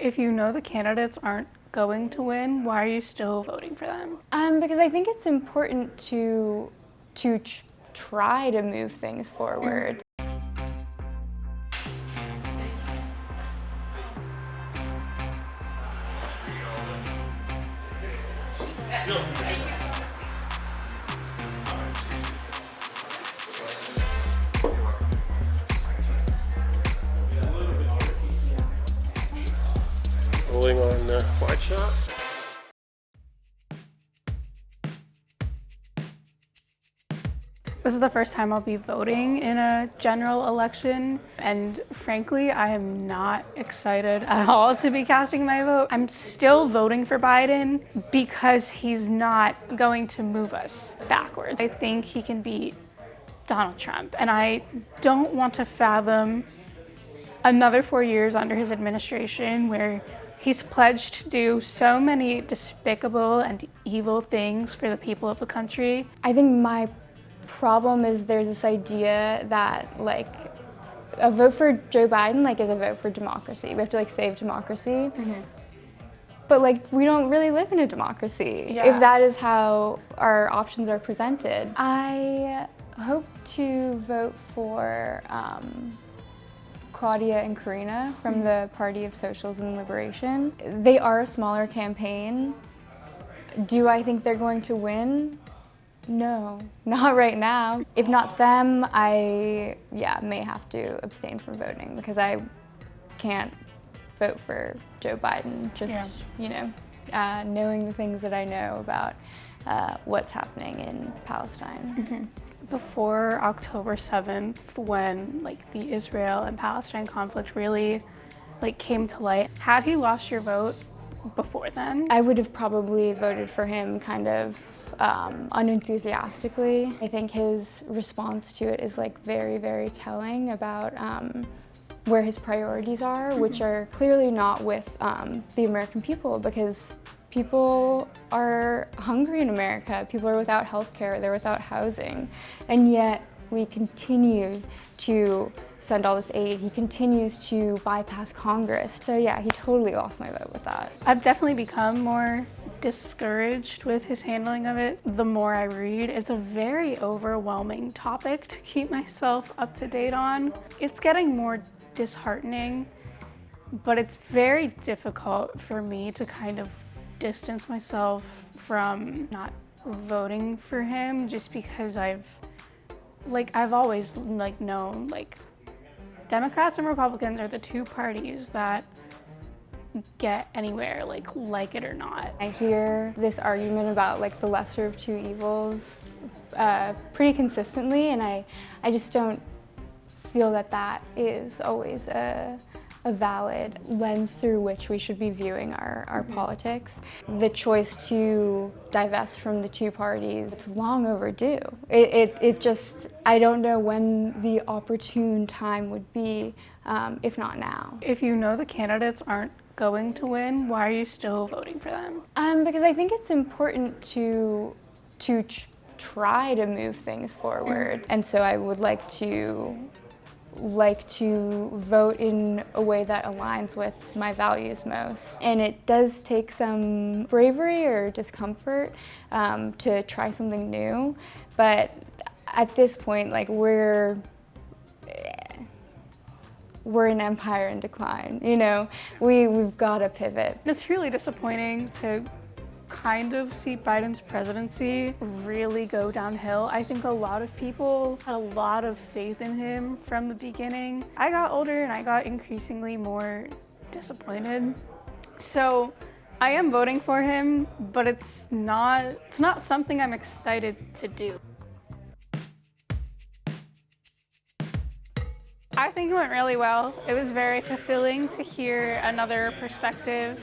If you know the candidates aren't going to win, why are you still voting for them? Because I think it's important to try to move things forward. Rolling on wide shot. This is the first time I'll be voting in a general election, and frankly, I am not excited at all to be casting my vote. I'm still voting for Biden because he's not going to move us backwards. I think he can beat Donald Trump, and I don't want to fathom another 4 years under his administration where he's pledged to do so many despicable and evil things for the people of the country. I think my problem is there's this idea that a vote for Joe Biden is a vote for democracy. We have to save democracy. Mm-hmm. But we don't really live in a democracy if that is how our options are presented. I hope to vote for Claudia and Karina from the Party of Socialism and Liberation. They are a smaller campaign. Do I think they're going to win? No, not right now. If not them, I may have to abstain from voting because I can't vote for Joe Biden, knowing the things that I know about what's happening in Palestine. Mm-hmm. Before October 7th, when the Israel and Palestine conflict really came to light, had he lost your vote before then? I would have probably voted for him kind of unenthusiastically. I think his response to it is very, very telling about where his priorities are, which are clearly not with the American people, because people are hungry in America. People are without health care, they're without housing, and yet we continue to send all this aid. He continues to bypass Congress. So yeah, he totally lost my vote with that. I've definitely become more discouraged with his handling of it. The more I read, it's a very overwhelming topic to keep myself up to date on. It's getting more disheartening, but it's very difficult for me to kind of distance myself from not voting for him, just because I've always known Democrats and Republicans are the two parties that get anywhere, like it or not. I hear this argument about the lesser of two evils pretty consistently, and I just don't feel that is always a valid lens through which we should be viewing our politics. The choice to divest from the two parties, it's long overdue. It just, I don't know when the opportune time would be, if not now. If you know the candidates aren't going to win, why are you still voting for them? Because I think it's important to try to move things forward. And so I would like to vote in a way that aligns with my values most. And it does take some bravery or discomfort to try something new. But at this point, we're an empire in decline, we've got to pivot. It's really disappointing to kind of see Biden's presidency really go downhill. I think a lot of people had a lot of faith in him from the beginning. I got older and I got increasingly more disappointed. So I am voting for him, but it's not something I'm excited to do. I think it went really well. It was very fulfilling to hear another perspective.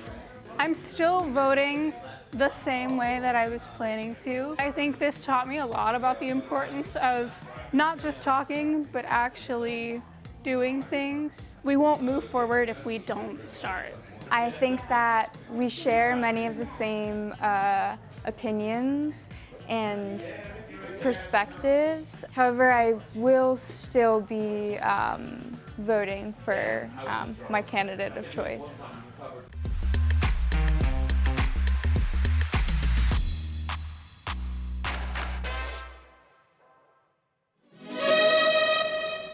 I'm still voting the same way that I was planning to. I think this taught me a lot about the importance of not just talking, but actually doing things. We won't move forward if we don't start. I think that we share many of the same opinions and perspectives. However, I will still be voting for my candidate of choice.